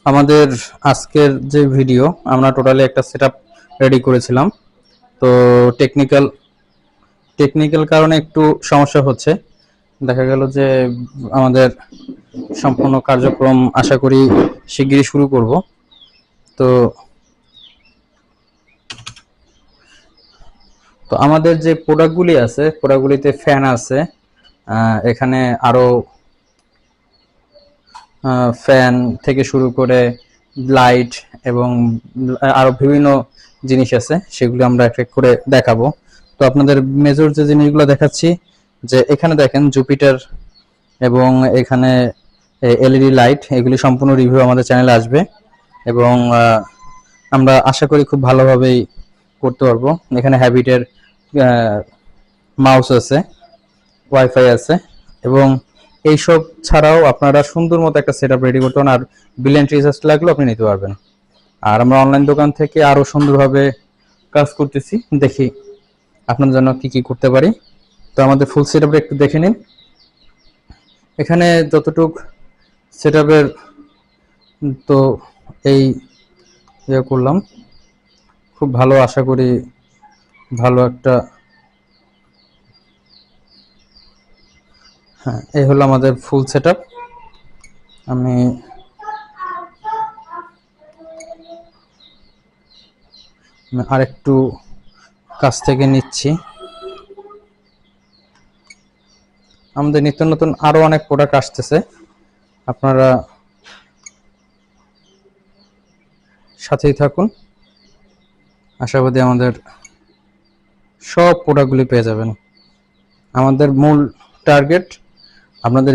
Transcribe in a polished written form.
আমাদের আজকের যে ভিডিও আমরা টোটালি একটা সেটআপ রেডি করেছিলাম। তো টেকনিক্যাল কারণে একটু সমস্যা হচ্ছে। দেখা গেল যে আমাদের সম্পূর্ণ কার্যক্রম আশা করি শিগগিরই শুরু করব। তো তো আমাদের যে প্রোডাক্টগুলি আছে, প্রোডাক্টগুলিতে ফ্যান আছে, এখানে আরো ফ্যান থেকে শুরু করে লাইট এবং আরো বিভিন্ন জিনিস আছে, সেগুলো আমরা এক এক করে দেখাবো। তো আপনাদের মেজর যে জিনিসগুলো দেখাচ্ছি, যে এখানে দেখেন জুপিটার এবং এখানে এলইডি লাইট, এগুলি সম্পূর্ণ রিভিউ আমাদের চ্যানেলে আসবে এবং আমরা আশা করি খুব ভালোভাবেই করতে পারবো। এখানে হ্যাবিটের মাউস আছে, ওয়াইফাই আছে এবং এইসব ছাড়াও আপনারা সুন্দর মতো একটা সেটআপ রেডি করতে পারেন। আর ব্রিলিয়ান্ট রিসার্চ লাগলেও আপনি নিতে পারবেন। আর আমরা অনলাইন দোকান থেকে আরো সুন্দরভাবে কাজ করতেছি, দেখি আপনার জন্য কি কি করতে পারি। তো আমাদের ফুল সেটআপটা একটু দেখে নিন। এখানে যতটুক সেটআপের তো এই ইয়ে করলাম, খুব ভালো, আশা করি ভালো একটা। হ্যাঁ, এই হলো আমাদের ফুল সেটআপ। আমি আরেকটু কাছ থেকে নিচ্ছি। আমাদের নিত্য নতুন আরো অনেক প্রোডাক্ট আসতেছে, আপনারা সাথেই থাকুন। আশাবাদী আমাদের সব প্রোডাক্টগুলি পেয়ে যাবেন। আমাদের মূল টার্গেট আপনাদের